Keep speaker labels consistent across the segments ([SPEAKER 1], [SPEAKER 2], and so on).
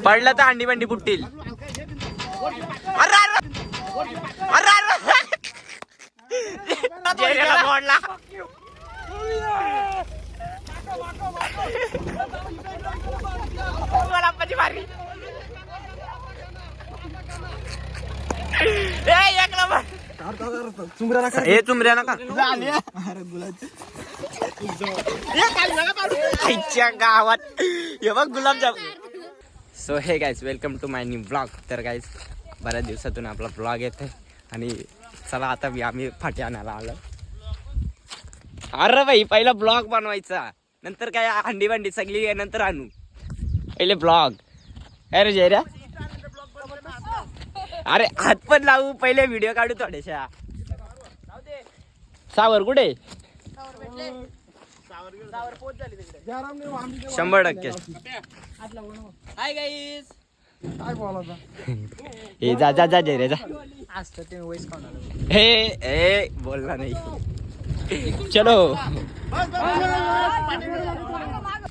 [SPEAKER 1] पडलं तर अंडी बंडी फुटतील. मोडला. भारी चुमऱ्या नका आईच्या गावात हे बघ gulab jam. So hey guys welcome to my new blog. तर गाईज बऱ्याच दिवसातून आपला ब्लॉग येत आहे आणि चला आता आम्ही फाटी आणायला आलो. अरे भाई पहिला ब्लॉग बनवायचा नंतर काय हंडी भांडी सगळी नंतर आणू. पहिले ब्लॉग. अरे जयऱ्या अरे हात पण लावू पहिले व्हिडिओ काढू थोड्याशा. सावर कुठे 100%. Hi guys. हे जा जा जा जयऱ्या जा. हे बोलला नाही. चलो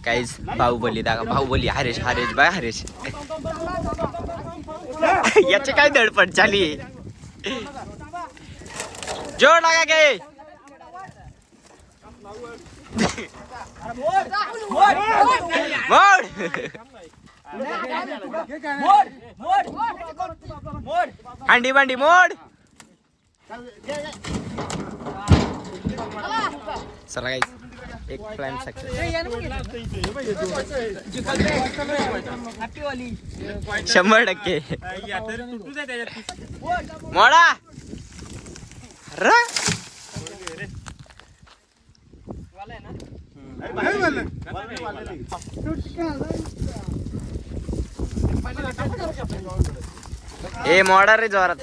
[SPEAKER 1] काहीच बाहुबली दाखा. बाहुबली हरेश हरेश बाय हरेश. याचे काय धडपड चाली. जोड लागा गे. अंडी बांडी मोड. चला गाईस एक प्लॅन सक्सेस. 100% मोडा. ए मोडा रे जोरात.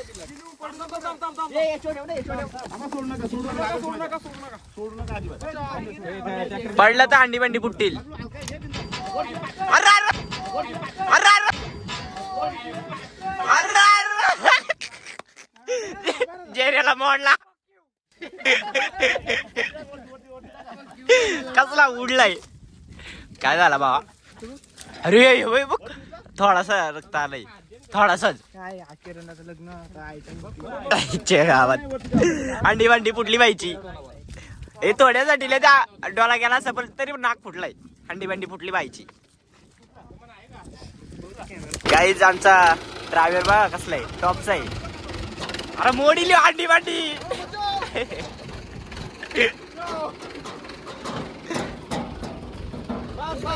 [SPEAKER 1] पडलं तर अंडी बंडी फुटतील. जेऱ्याला मोडला. कसला उडलाय. काय झाला बाबा. अरे बघ थोडासा रक्त आलाय थोडासाच. गावात अंडी भांडी फुटली पाहिजे. हे थोड्यासाठी त्या डोळा गेला असं पण तरी नाक फुटलाय. अंडी भांडी फुटली पाहिजे. गाईज आमचा ड्रायव्हर बघा कसलाय टॉपचा आहे. अरे मोडीली अंडी भांडी.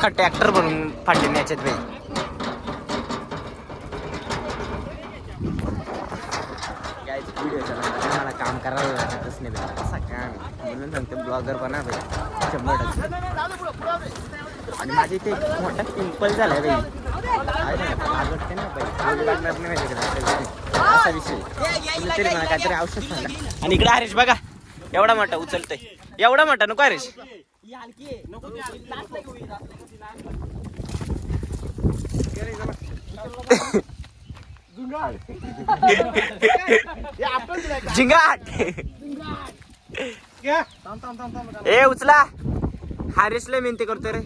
[SPEAKER 1] का ट्रॅक्टर बनवून फाडले याच्यात बाई. मला काम करायला लागतच नाही असं काम म्हणून सांगते ब्लॉगर बना भाई 100%. आणि माझे इथे मोठा पिंपल झालाय बाई. आवडते ना बाई लागणार नाही असा विषय. तरी मला काहीतरी औषध सांगा. आणि इकडे हरेश बघा एवढा मोठा उचलतोय. एवढा मोठा नको हरेश. झिंगाट. ए उचला. हरेशला विनंती करतो रे.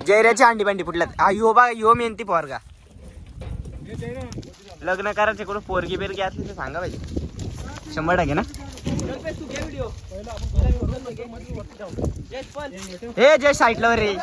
[SPEAKER 1] जयऱ्याची अंडी भांडी फुटल्यात. यो बा यो मेहनती पोरगा. लग्न करायचे कुठं पोरगी बिरगी असली तर सांगा पाहिजे. 100% ना. हे जय साईडला रे.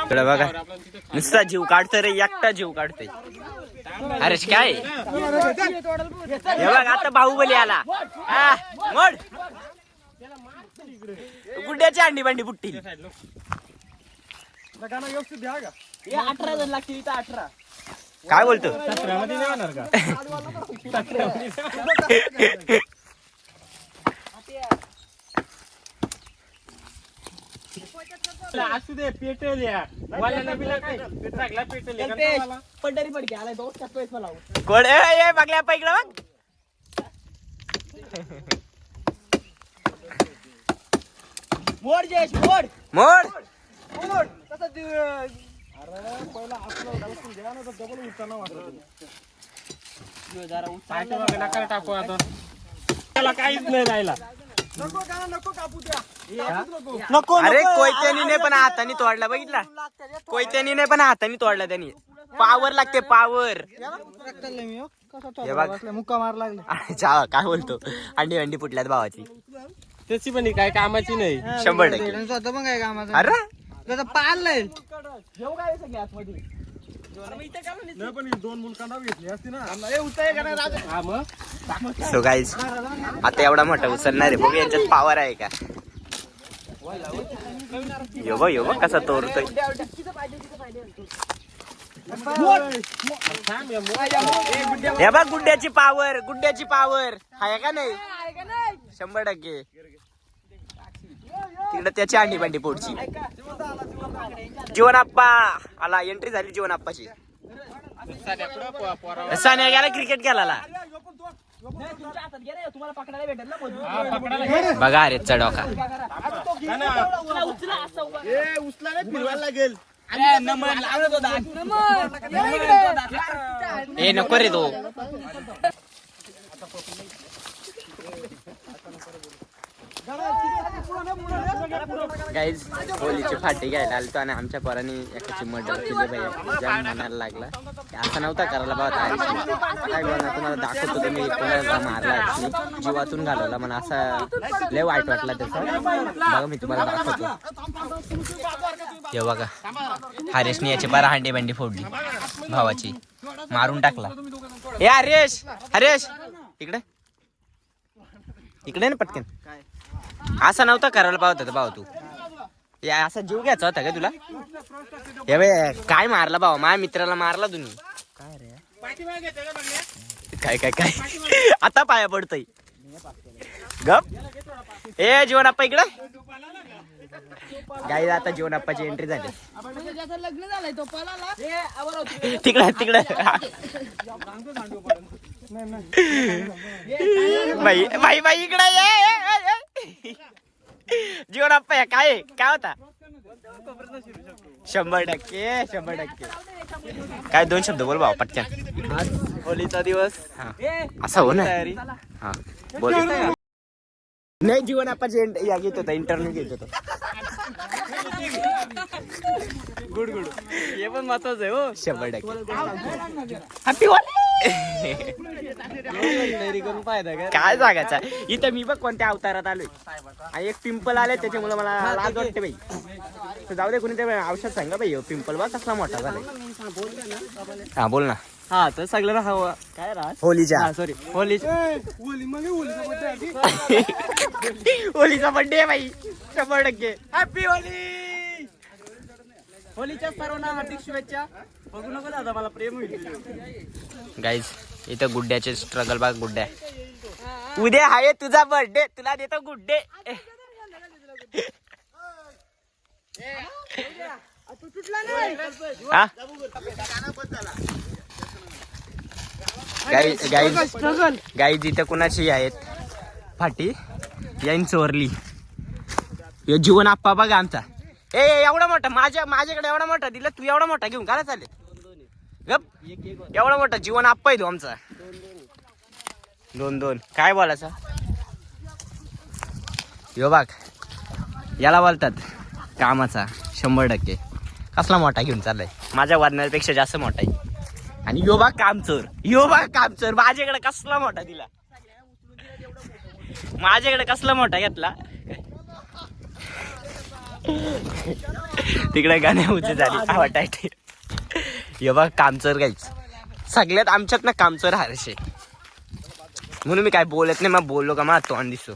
[SPEAKER 1] अरे बघा नुसता जीव काढतोय रे. एकटा जीव काढतोय. अरे काय हे बघ आता बाहुबली आला. मोड गुड्ड्याची अंडी भांडी फुटतील.
[SPEAKER 2] 18 जण लागतील. 18
[SPEAKER 1] काय बोलतो.
[SPEAKER 3] असू दे पेटेल या
[SPEAKER 2] पंढरी पडके आलाय 2 टक्के मला
[SPEAKER 1] कोण बघल्या पैकड बघ.
[SPEAKER 2] मोड जयेश मोड
[SPEAKER 1] मोड
[SPEAKER 2] मोड तसं अरे पहिला आपलं द्या ना तर डबल उचलना वाटत जरा उचल
[SPEAKER 3] टाकू आता त्याला काहीच नाही राहिला
[SPEAKER 2] नको कापू द्या
[SPEAKER 3] नको
[SPEAKER 1] अरे कोयत्यानी पण हाताने तोडला बघितला कोयत्यानी पण हाताने तोडला त्यांनी पावर लागते पावर हे बघ
[SPEAKER 2] मुक्का मार लागले
[SPEAKER 1] काय बोलतो अंडी अंडी फुटल्यात भावाची
[SPEAKER 3] त्याची पण काय कामाची नाही
[SPEAKER 1] 100%
[SPEAKER 2] स्वतः पण काय कामाचं
[SPEAKER 1] अरे
[SPEAKER 2] त्याचं पाळलंय घेऊ काय सगळी आतमध्ये
[SPEAKER 3] पण दोन मुलकांना घेतली असती ना हा मग
[SPEAKER 1] सो गाईज आता एवढा मोठा उचलणार आहे बघ यांच्यात पावर आहे का यो बघ कसा तोडतोय हे बघ गुड्ड्याची पावर आहे का नाही 100% तिकडे त्याची अंडी बंडी पोटची जीवनाप्पा आला एंट्री झाली जीवनाप्पाची सान्या गेला क्रिकेट खेळायला
[SPEAKER 2] तुम्हाला पकडायला भेटेल ना
[SPEAKER 1] बघा अरे चढोका
[SPEAKER 2] उचला नाही फिरवायला लागेल
[SPEAKER 1] ए नको रे तो गाईज होलीची फाटी घ्यायला आलतो आणि आमच्या पोरांनी एकाची मर्डर केली पाहिजे जाम म्हणायला लागला असं नव्हता करायला बाबा काय बोलणार तुम्हाला दाखवतो तुम्ही कोणाला मारला जीवातून घालवला मला असा लय वाईट वाटला त्याचा बघा मी तुम्हाला दाखवतो हे बघा हरेशने याची बारा हांडी भांडी फोडली भावाची मारून टाकला ए हरेश इकडे ना पटकन असं नव्हता करायला पाहत भाऊ तू या असा जीव घ्यायचा होता का तुला हे बाय काय मारला भाऊ माझ्या मित्राला मारला तुम्ही काय रे काय आता पाया पडतोय गप ए जीवनाप्पा इकडे गाई आता जीवनाप्पाची एंट्री झाली
[SPEAKER 2] लग्न झालंय तो पळाला
[SPEAKER 1] तिकडे बाई इकडे ये जीवनाप्पा काय होता 100% काय 2 शब्द बोल भाऊ पटकन
[SPEAKER 2] आज होलीचा दिवस
[SPEAKER 1] असा हो ना हा बोल नाही जीवनाप्पाची या घेत होता इंटरव्ह्यू घेत होता
[SPEAKER 2] गुड हे पण महत्वाचं आहे हो
[SPEAKER 1] 100% हॅपी
[SPEAKER 2] करून फायदा काय
[SPEAKER 1] काय जागाचा इथं मी बघ कोणत्या अवतारात आलोय आणि एक पिंपल आले त्याच्यामुळे मला लाज वाटते बाई तर जाऊ दे कोणी ते औषध सांगा बाई पिंपल बघ कसला मोठा झालाय हा बोल ना
[SPEAKER 2] हा तर सगळ्यांना हवा काय राज
[SPEAKER 1] होलीच्या
[SPEAKER 2] सॉरी होलीचा
[SPEAKER 1] होलीचा बर्थडे आहे बाई 100%
[SPEAKER 2] हॅपी होली होलीच्या सर्वांना हार्दिक शुभेच्छा बघू नको दादा मला प्रेम होईल
[SPEAKER 1] गाईज इथं गुड्ड्याचे स्ट्रगल बघ गुड्ड्या उद्या आहे तुझा बर्थडे तुला देतो गुड्डे हा गाईज इथं कुणाची आहेत फाटी याईन चोरली हे जीवन आप्पा बघा आमचा ए एवढा मोठा माझ्याकडे एवढा मोठा दिला तू एवढा मोठा घेऊन काय चालेल गप एवढा मोठा जीवन आप्पा आहे तो आमचा 2 काय बोलायचं यो बघ याला बोलतात कामाचा 100% कसला मोठा घेऊन चाललाय माझ्या वादनापेक्षा जास्त मोठा आहे आणि यो बघ कामचोर माझ्याकडे कसला मोठा दिला माझ्याकडे कसला मोठा घेतला तिकडे गाण्या उची झाली काय वाटायचे यो बघ कामचोर गायच सगळ्यात आमच्यात ना कामचोर हर्षे म्हणून मी काय बोलत नाही मग बोललो का मला तोंड दिसतो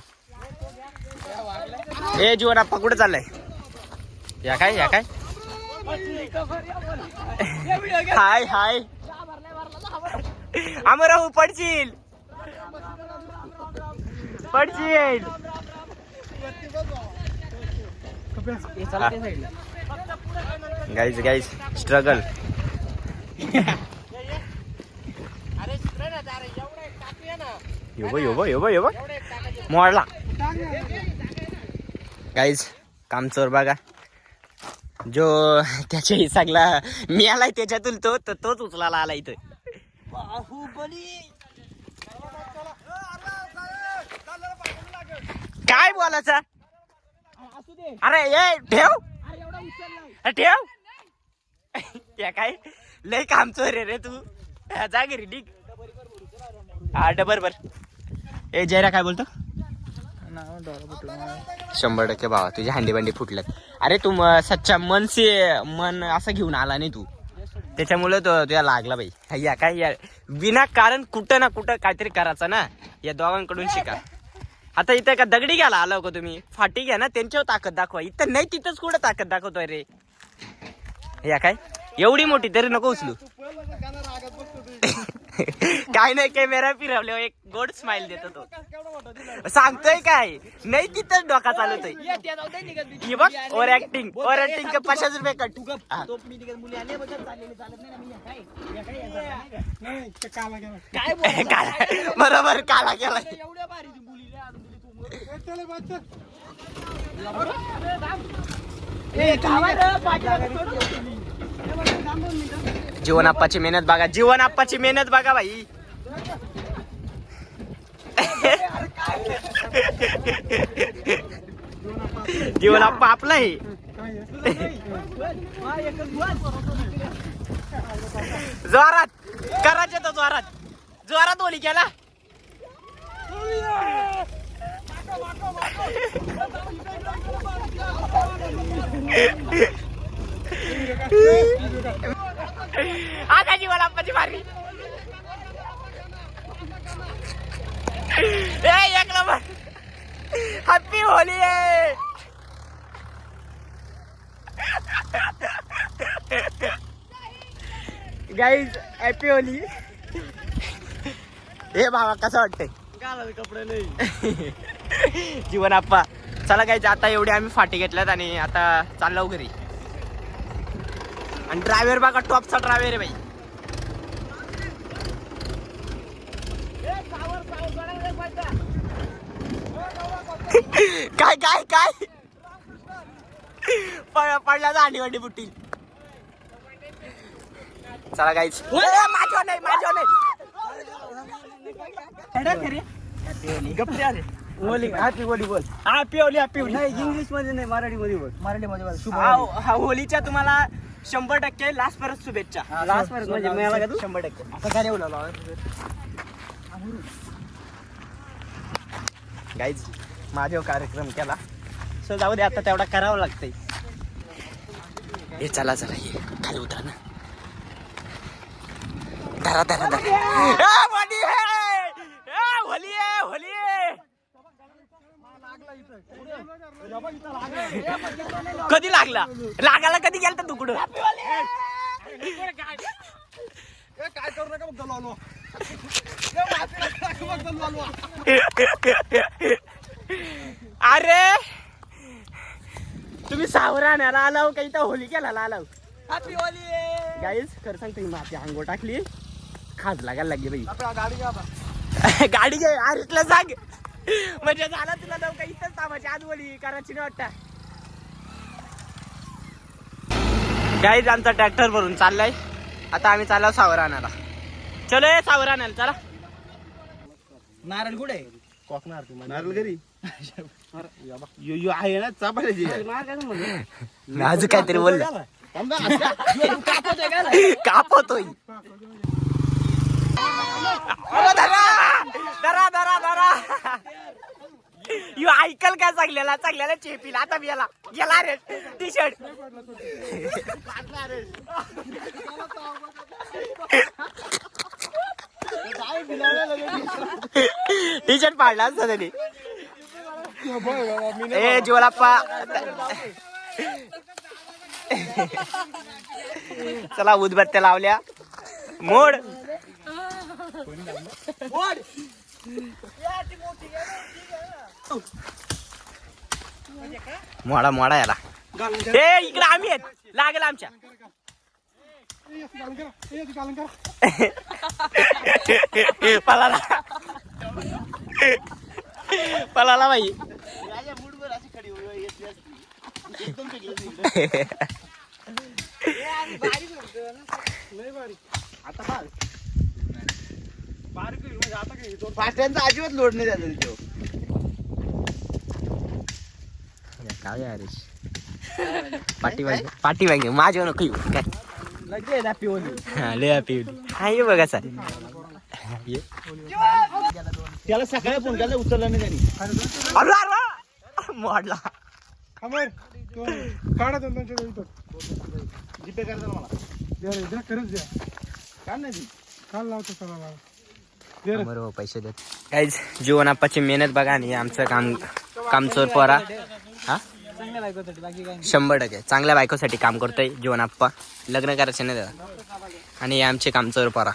[SPEAKER 1] ए जीवनाप्पा कुठे चाललाय या काय हाय अमराहू पडशील गाईज स्ट्रगल यो मोडला गाईज कामचोर बघा, जो त्याच्या हिसागला मी आलाय त्याच्यातून तोच उचलायला आला इथं. काय बोलायचं? अरे ये ठेव ठेव. त्या काय लय कामचोर रे तू. जा घरी निघ. हा बर. ए जयरा काय बोलतो? 100% भावा तुझी हांडी बांडी फुटल्यात. अरे तू सच्चा मन असं घेऊन आला नाही तू, त्याच्यामुळे तो तुला लागला बाई. या काय या विनाकारण कुठं ना कुठं काहीतरी करायचं ना. या दोघांकडून शिका. आता इथं का दगडी घ्यायला आला का तुम्ही? फाटी घ्या ना, त्यांच्यावर ताकद दाखवा. इथं नाही तिथंच कुठं ताकद दाखवतोय रे. या काय एवढी मोठी तरी नको उचलू. काय नाही कॅमेरा फिरवल्यावर एक गोड स्माइल देतो तो. सांगतोय काय नाही तिथंच डोका चालवतोय. हे बघ ओव्हर ऍक्टिंग 50 रुपये कट. बरोबर काला केला. जीवन आप्पाची मेहनत बघा, जीवन आप्पाची मेहनत बघा भाई. जीवन आप्पा आपला आहे. जोरात करायचे तो, जोरात ओली केला. आता जीवन आप्पाची मारली. एक नंबर. हॅपी होली आहे. Guys happy Holy. हे भावा कसं वाटतंय?
[SPEAKER 3] कपडे नाही.
[SPEAKER 1] जीवन आप्पा चला गाईज, आता एवढे आम्ही फाटी घेतल्यात आणि आता चाललो घरी. आणि ड्रायव्हर बघा टॉपचा ड्रायव्हर आहे बाई. काय काय काय पडला तर अंडी वंडी बुट्टी. चला गाईच. माझ्या नाही हॅपी होली बोल. हॅपी होली नाही, इंग्लिश मध्ये नाही, मराठी मध्ये बोल. होलीच्या तुम्हाला 100% लास्ट परत शुभेच्छा. लास्ट परत म्हणजे मिळाला का तू? 100%. आता काय गाईज माझ्या कार्यक्रम केला, सो जाऊ दे आता, तेवढा करावं लागतंय. हे चला ये खाली उतरा ना. धरा होली. कधी लागायला कधी गेलता तू कुठं?
[SPEAKER 3] काय करू नका बघ.
[SPEAKER 1] अरे तुम्ही सावरा आणायला आलाव का इथं होली केला आलाव?
[SPEAKER 2] हॅपी होली
[SPEAKER 1] गाईज खरं सांगतो, माझी अंघोळ टाकली, खाज लागायला लागली बाई.
[SPEAKER 3] गाडी घ्या.
[SPEAKER 1] गाडी घे आरीतला सांग म्हणजे झालं तुला जाऊ का इथंच थांबायची. आज होली करायची नाही वाटत. गाईज आमचा ट्रॅक्टर भरून चाललाय. आता आम्ही चाललो सावर आणायला. चलो सावर आणायला चला.
[SPEAKER 2] नारळ कुठे?
[SPEAKER 3] कोकणार तू नारळ घरी आहे ना चापायची.
[SPEAKER 1] आज काहीतरी बोललं. कापतोय. धरा ऐकल काय चांगल्याला चेपील. आता गेला रे टी शर्ट. टी शर्ट पाडला असता त्याने. ए जीवलाप्पा चला उदबत्त्या लावल्या. मोड मोडा याला. ए इकडे आम्ही आहेत, लागेल आमच्या. पळाला बाई.
[SPEAKER 3] एकदम फेकलं
[SPEAKER 2] लय बारीक आता बारीक होईल म्हणजे आता काय दोन
[SPEAKER 3] फास्ट्यांचा अजिबात लोड नाही त्याचा तिथं.
[SPEAKER 1] काय हरीश पाठी माझ्या नको येऊ काय
[SPEAKER 2] लगेच हॅपी होली
[SPEAKER 1] हा लय हॅपी आहे बघा सर
[SPEAKER 3] त्याला सकाळी फोन केला उचलला नाही त्यांनी.
[SPEAKER 1] अरे मोडला
[SPEAKER 2] काढा दोन
[SPEAKER 3] जीपे करायचं मला
[SPEAKER 2] द्या खरंच द्या
[SPEAKER 3] काय नाही
[SPEAKER 2] काल लावतो चला
[SPEAKER 1] बरोबर पैसे देत काहीच जीवन आप्पाची मेहनत बघा आणि आमचं काम चोर पोरा हा
[SPEAKER 2] चांगल्या बायकोसाठी बाकी काय
[SPEAKER 1] 100% चांगल्या बायकोसाठी काम करतोय जीवन आप्पा लग्न करायचे नाही त्याला आणि आमचे काम चोर पोरा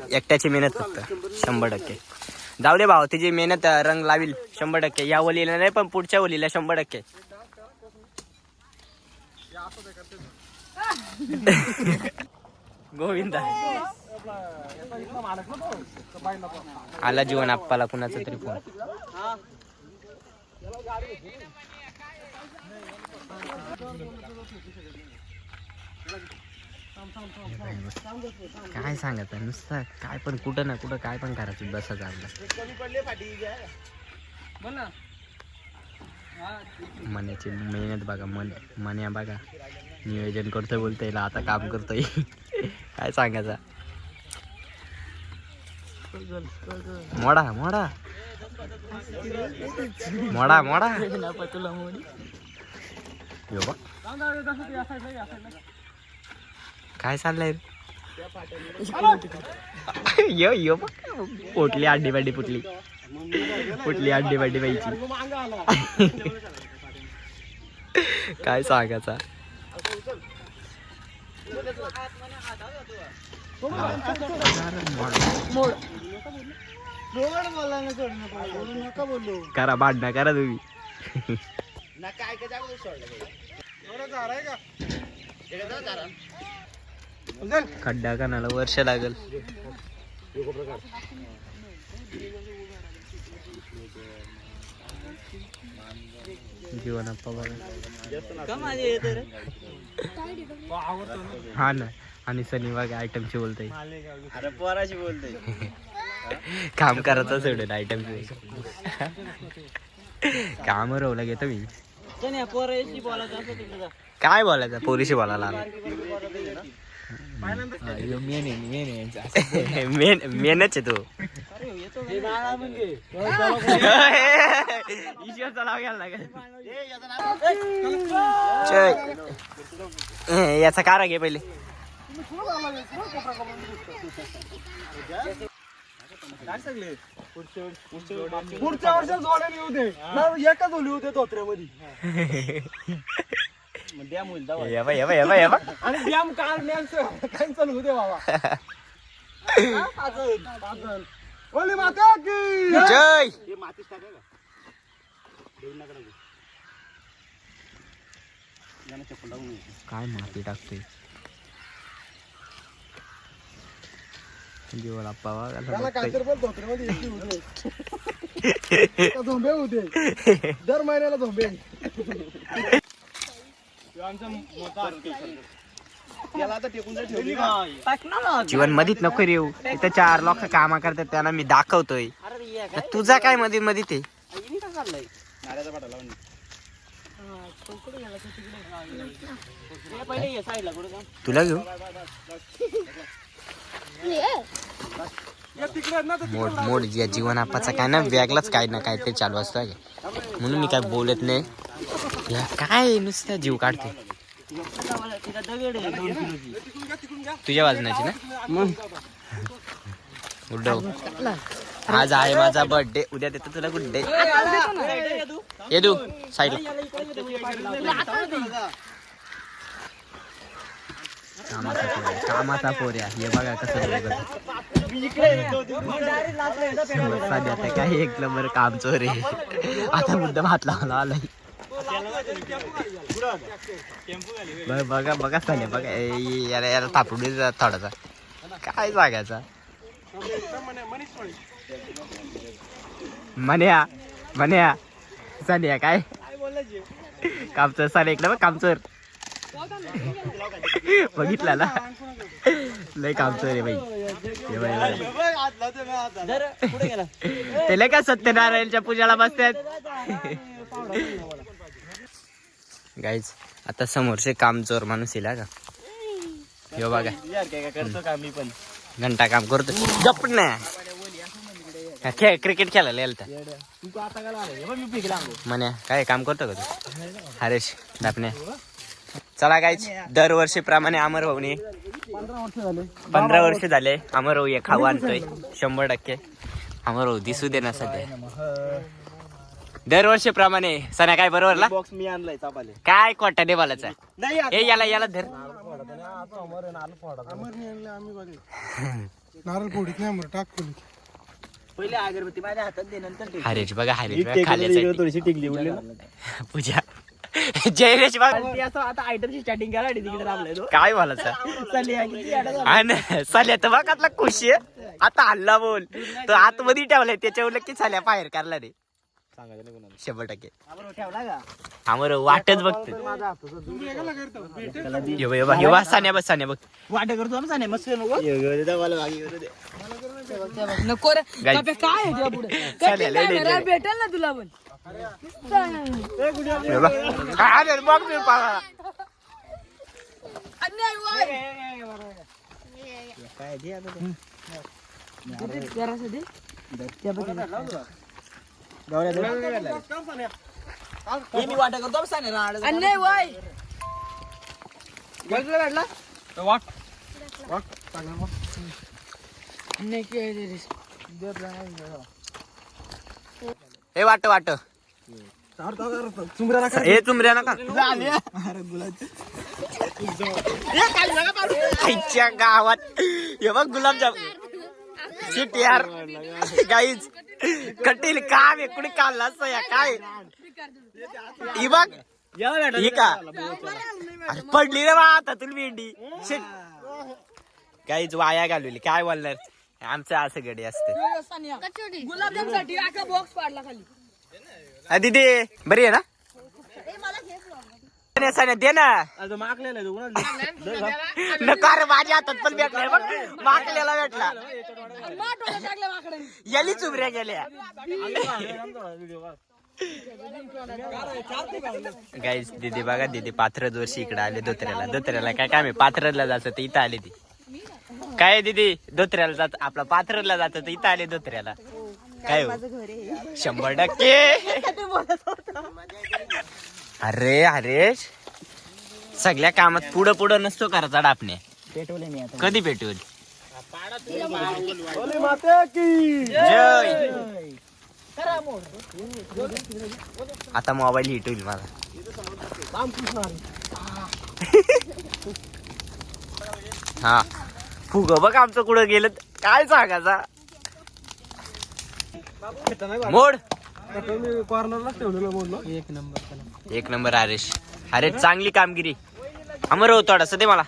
[SPEAKER 1] एकट्याची मेहनत फक्त 100%. जाऊ दे भाऊ तिची मेहनत रंग लावील 100%. या ओलीला नाही पण पुढच्या ओलीला 100%. गोविंदा आला जीवन आप्पाला कुणाचा तरी फोन. काय सांगत नुसतं काय पण कुठं ना कुठं काय पण करायचं बसच आपला मनाची मेहनत बघा मन्या बघा नियोजन करतोय बोलतोय आता काम करतोय काय सांगायचं. मोडा मोडा मोडा मोडा यो बा काय चाललंय यो यो पोटली अंडी बाडी फुटली अंडी बाडी बाईची काय सांगायचा. करा भांडणं करा तुम्ही खड्डा कानाला वर्ष लागल. जीवनाप्पा हा ना आणि सनी बघा आयटमची बोलतोय
[SPEAKER 3] अरे पोराशी बोलतोय
[SPEAKER 1] काम करायचं सोडून आयटमची काम रवला घेतो मी. काय बोलायचं पोरीशी बोलायला मेनच आहे तो ईश्वरचा नाव घ्यायला लागेल. याचा कारा घे पहिले.
[SPEAKER 2] पुढच्या वर्षात जोड्या लिहू दे एकच लिहू दे धोत्र्यामध्ये आणि डॅम काढण्याचं कॅन्सल होऊ दे बाबा. बोले माता की
[SPEAKER 1] जय. काय माती टाकतोय जीवन आप्पा
[SPEAKER 2] त्याला काहीतरी पण धोत्र्यामध्ये एकटी होते झोंबे होते दर महिन्याला झोंबे.
[SPEAKER 1] जीवन मधीत नको येऊ इथं 4 लोक कामा करतात त्यांना मी दाखवतोय तुझा काय मध्ये मध्ये ते तुला घेऊ मोड मोड या जीवन आपाचा काय ना वेगळाच काय ना काय ते चालू असतं म्हणून मी काय बोलत नाही. या काय नुसतं जीव काढते तुझ्या वाजनाची ना मग उड्डव. आज आहे माझा बर्थडे उद्या देतो तुला गुड डे. येदू साईडला कामाचा पोऱ्या हे बघा कसं सध्या आता काय 1 नंबर काम चोर आहे. आता मुद्दा हात लावला आलाय बघा बघा चालेल बघा याला याला थापडू दे थोडासा काय सांगायचा. म्हण्या म्हण्या सध्या काय कामचोर साले इकडे बघ कामचोर बघितला ना लय कामचोर आहे बाई ते लय का सत्यनारायणच्या पूजाला बसतात गाईज आता समोरचे कामचोर माणूस येला का हे बघा
[SPEAKER 3] करतो का मी पण
[SPEAKER 1] घंटा काम करतो गप ना खेळ क्रिकेट खेळायला यायला
[SPEAKER 3] तू आता काय आला मी पिकला
[SPEAKER 1] म्हण्या काय काम करतो का तू हरेश दापणे चला गाईच दरवर्षीप्रमाणे अमर भाऊने 15 वर्ष झाले अमर भाऊ हे खाऊ आणतोय 100% अमर भाऊ दिसू दे ना सध्या दरवर्षीप्रमाणे सण्या काय बरोबर ला
[SPEAKER 3] बॉक्स मी आणलाय चापाले
[SPEAKER 1] काय कोटा दे बालाचा
[SPEAKER 3] नाही
[SPEAKER 1] ए याला धर
[SPEAKER 2] नारळ फोडीत नाही टाक
[SPEAKER 3] पहिले अगरबत्ती माझ्या हातात दे नंतर
[SPEAKER 1] हरेश बघा हरेश बघा खाल्यासाठी
[SPEAKER 3] थोडीशी टिकली उरली ना
[SPEAKER 1] पूजा जयरेश बघा
[SPEAKER 3] ती असं आता आयटमची स्टार्टिंग करायला तिकडे थांबलाय तो
[SPEAKER 1] काय बोलायचं साल्या तर बघा खुशी आहे आता हल्ला बोल तो आतमध्ये ठेवलाय त्याच्यावर की साल्या बाहेर काढला रे 100%
[SPEAKER 3] ठेवला का
[SPEAKER 1] आमर वाटच बघते सान्या बस सान्या बघ
[SPEAKER 3] वाट करतो ना साने मस्त
[SPEAKER 4] नको रे बापे, काय आहे तुला पुढे
[SPEAKER 1] चालेल, लय
[SPEAKER 4] कॅमेरा
[SPEAKER 1] डेंजर.
[SPEAKER 4] भेटेल ना तुला पण अन्याय वाय. जरासं दे. त्या बघ.
[SPEAKER 3] मी वाट करतो साने
[SPEAKER 4] अन्याय वाय. अन्याय काय रे?
[SPEAKER 1] हे वाट हे चुमऱ्या नका आईच्या गावात हे बघ गुलाबजाम शिट यार गाईज कटील काम एकूण काढला असं या काय ही बघ ही का अरे पडली रे बा आता तुला भेंडी शिट गाईज वाया घालवली काय बोलणार आमचं असं गडी असते
[SPEAKER 4] गुलाबजाम साठी आका बॉक्स पाडला खाली.
[SPEAKER 1] दीदी बरी आहे ना सान्या दे ना
[SPEAKER 3] मागलेला
[SPEAKER 1] नका रे माझ्या हातात पण भेटलाय बघ माकलेला भेटला
[SPEAKER 4] आणि माटोला टाकलं माकडे.
[SPEAKER 1] याली चुबऱ्या गेल्या गाईज दीदी बघा दीदी पाथरज वर्षी इकडे आले धोत्र्याला काय काम आहे पाथरजला जायचं तर इथं आले ती काय दीदी धोत्र्याला जात आपला पाथरजला जातं तर इथं आले धोत्र्याला काय हो 100% अरे हरेश सगळ्या कामात पुढं नसतो करायचा डापणे
[SPEAKER 3] पेटवले मी आता
[SPEAKER 1] कधी पेटवल
[SPEAKER 3] माता की
[SPEAKER 1] जय आता मोबाईल हिट होईल मला हा फुग बघ आमचं कुठं गेलं काय सांगायचा मोड
[SPEAKER 2] कॉर्नरला ठेवलेलं बोललो
[SPEAKER 1] एक नंबर हरेश अरे चांगली कामगिरी अमर हो थोडासा दे मला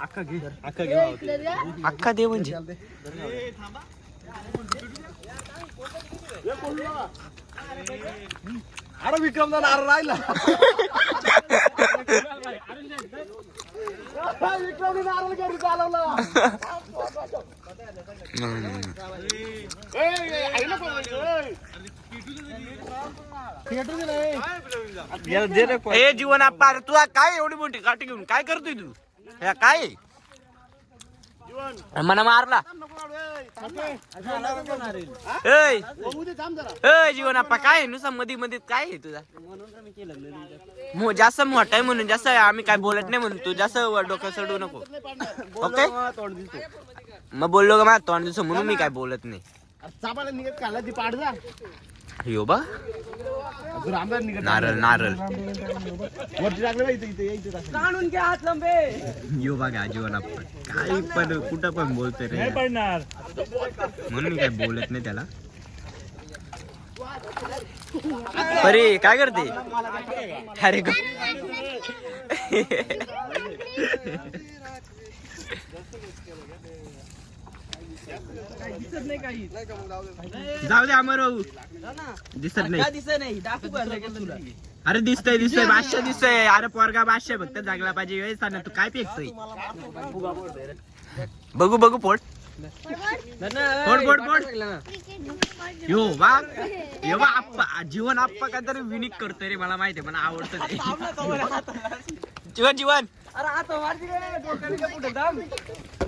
[SPEAKER 2] अख्खा घे
[SPEAKER 1] अख्खा दे म्हणजे
[SPEAKER 2] अरे विक्रम नारळ राहिला विक्रमने नारळ घरी चालवला
[SPEAKER 1] ए जीवन आपा तू काय एवढी मोठी काठी घेऊन काय करतोय तू हे काय मला मारला जीवन आपा काय नुसतं मध्ये काय आहे तुझा जास्त मोठा आहे म्हणून जास्त आम्ही काय बोलत नाही म्हणून तू जास्त डोकं सोडू नको ओके मग बोललो का माझं तोंड दिसं म्हणून मी काय बोलत नाही
[SPEAKER 2] चापाला निघत खाला ती पाड जा
[SPEAKER 1] यो बा नारळ
[SPEAKER 2] वरती टाकलं बा इथे
[SPEAKER 4] काढून घ्या हात लंबे.
[SPEAKER 1] यो बघा जीवन आपण काय पण कुठं पण बोलतोय रे म्हणून काय बोलत नाही त्याला अरे काय करते अरे
[SPEAKER 2] दिसत नाही काही.
[SPEAKER 1] जाऊ दे अमर भाऊ दिसत नाही.
[SPEAKER 2] का दिसत नाही दाखवू का लगेच तुला.
[SPEAKER 1] अरे दिसतंय दिसतंय बादशाह दिसतंय. अरे पोरगा बादशाह फक्त जागला पाहिजे. वेळ सांग तू काय फेकतोय. बघू बघू पोट पोट पोट पोट यो बा आप्पा जीवन आप्पा काय तरी विनिक करतोय रे. मला माहितीये मला आवडतं ते. जीवन जीवन
[SPEAKER 2] अरे आता मारती रे डोक्याला कुठे दाम.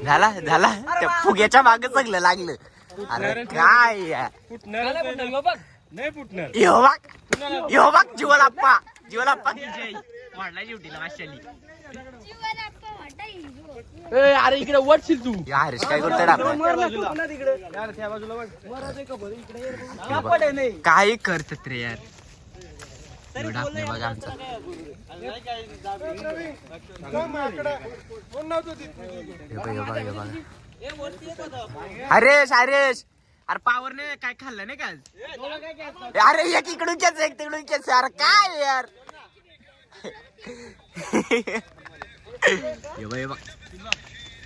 [SPEAKER 1] झाला झाला त्या फुग्याच्या मागे सगळं लागलं. अरे काय यार.
[SPEAKER 2] नाही फुटणार.
[SPEAKER 1] यो बघ जीवन आप्पा विजय वाढला ड्युटीला वाशाली.
[SPEAKER 2] अरे इकडे वटशील तू.
[SPEAKER 1] यार काय करतोय रे आपण.
[SPEAKER 2] त्या बाजूला बघ. कापड आहे नाही.
[SPEAKER 1] काय करतात रे यार. एवढा नाही बघा आमचा. हरेश हरेश अरे पावर नाही काय खाल्लं नाही का. अरे एक इकडून घ्यायचं एक तिकडून घ्यायचं. अरे काय यार.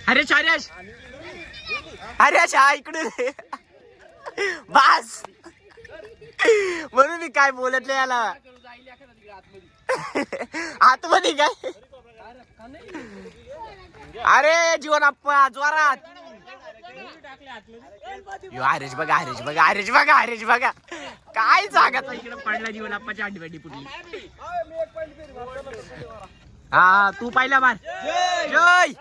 [SPEAKER 1] हरेश हरेश हरेश हा इकडून बास. म्हणून मी काय बोलत नाही याला. आतमध्ये काय. अरे जीवन आप्पा जोरात. हरेश बघा हरेश बघा हरेश बघा हरेश बघा काय जागा इकडे पडला. जीवन आप्पाची अंडीवाडी फुटली. हा तू पाहिला मार जय.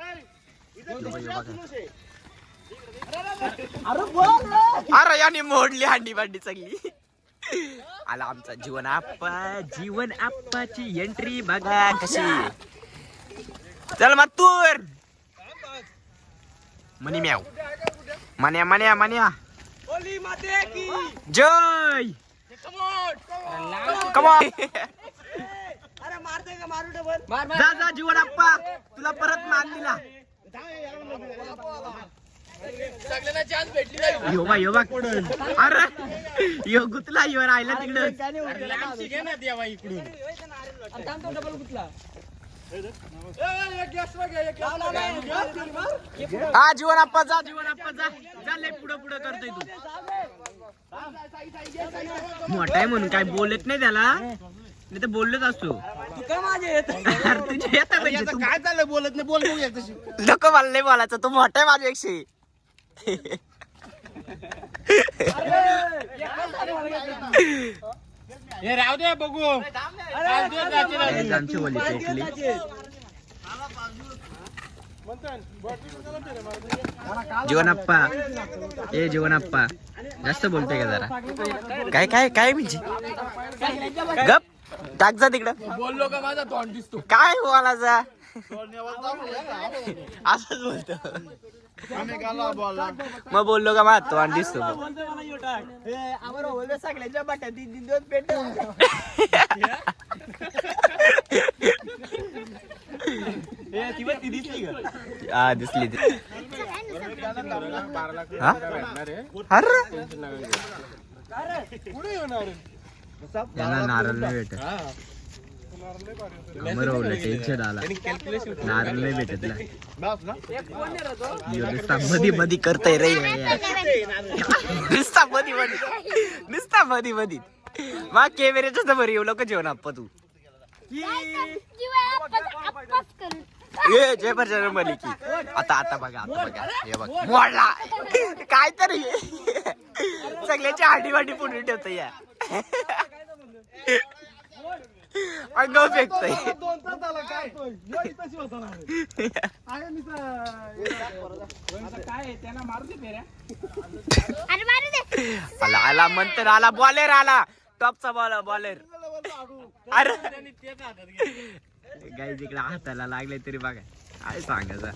[SPEAKER 1] अरे याने मोडली हंडी भांडी सगळी. आला आमचा जीवन आप्पाची एंट्री बघा कशी. चल मातूर मनी म्याव मन्या मन्या मन्या जय कमॉन. जा जा जीवन आप्पा तुला परत मान दिला. यो बा यो बा. अरे यो गुतला यो राहिला तिकडं. हा जीवन आप्पा जा जीवन आप्पा जा लय पुढं पुढं करतोय तू. मोठा आहे म्हणून काय बोलत नाही त्याला. मी तर बोललोच असतो. तुझे येतं पाहिजे.
[SPEAKER 3] काय चाललंय बोलत नाही बोल बघूया तशी.
[SPEAKER 1] नको मला नाही बोलायचं. तू मोठा आहे माझ्यापेक्षा.
[SPEAKER 3] हे राहू दे बघू.
[SPEAKER 1] आमची बोली पेटली. जीवनाप्पा ए जीवनाप्पा जास्त बोलतोय का जरा. काय काय काय म्हणजे गप टाक जा तिकडं.
[SPEAKER 2] बोललो का माझा तोंड दिसतो.
[SPEAKER 1] काय बोलायचा असंच बोलतो. मग बोललो का मा तो आणि दिसतो.
[SPEAKER 2] सगळ्यांच्या बाट्या दोन पेट.
[SPEAKER 1] हा दिसली ती. हा अरे यांना नारळ नाही भेटत. अमर टेन्शन आला. नारळ नाही भेटत ना. मधी मधी करताय रे. नुसता मधी मधी नुसता मधी मधी. मग कॅमेऱ्याच्या समोर येऊ लोक जेवण आप्पा तू. जय भरच्या मलिकी. आता आता बघा आता बघा हे बघ मोडला काय तरी. सगळ्याची हाडी वाटी पुढे ठेवतो या. अंग फेकतोय. आला आला मंतर आला बॉलर आला टॉपचा बॉलर. अरे गाई जिकडे हाताला लागले तरी बघा काय सांगायचं.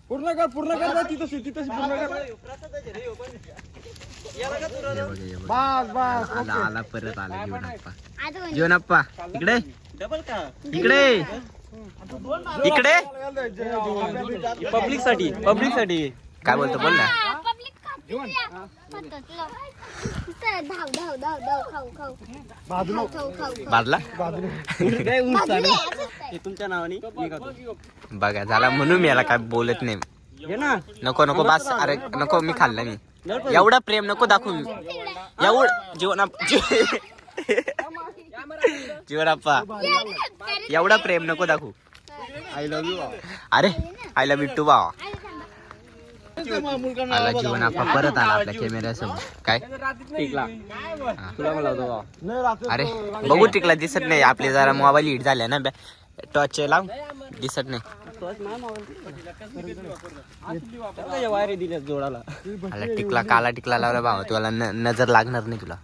[SPEAKER 2] पूर्ण कर पूर्ण कर. तिथं पूर्ण कर.
[SPEAKER 1] आला आला परत आला जीवनाप्पा. जीवनाप्पा इकडे इकडे इकडे.
[SPEAKER 2] पब्लिक साठी
[SPEAKER 1] काय बोलतो बोल ना.
[SPEAKER 5] धाव धाव धाव धाव खाऊ खाऊ खाऊ खाऊ खाऊ
[SPEAKER 1] बादला
[SPEAKER 3] काय ऊस चालू?
[SPEAKER 2] हे तुमच्या नावाने मी खातो.
[SPEAKER 1] बघा झाला म्हणून मी याला काय बोलत नाही
[SPEAKER 2] घे ना.
[SPEAKER 1] नको नको बस अरे नको मी खाल्लं मी एवढं प्रेम नको दाखवू मी एवढं जीवनाप्पा एवढा प्रेम नको दाखवू
[SPEAKER 2] आय लव्ह यू.
[SPEAKER 1] अरे आय लव्ह यू टू बाबा
[SPEAKER 3] मुलगा
[SPEAKER 1] आला जीवनाप्पा परत आला आपल्या कॅमेऱ्यासमोर काय
[SPEAKER 2] टिकला तुला मला होतो बा.
[SPEAKER 3] नाही राहत.
[SPEAKER 1] अरे बघू टिकला दिसत नाही आपले जरा मोबाईल हिट झाल्या ना टॉर्च लाव दिसत नाही
[SPEAKER 2] वायरे दिल्या जोडाला.
[SPEAKER 1] आला टिकला काला टिकला लावला भावा तुला नजर लागणार नाही तुला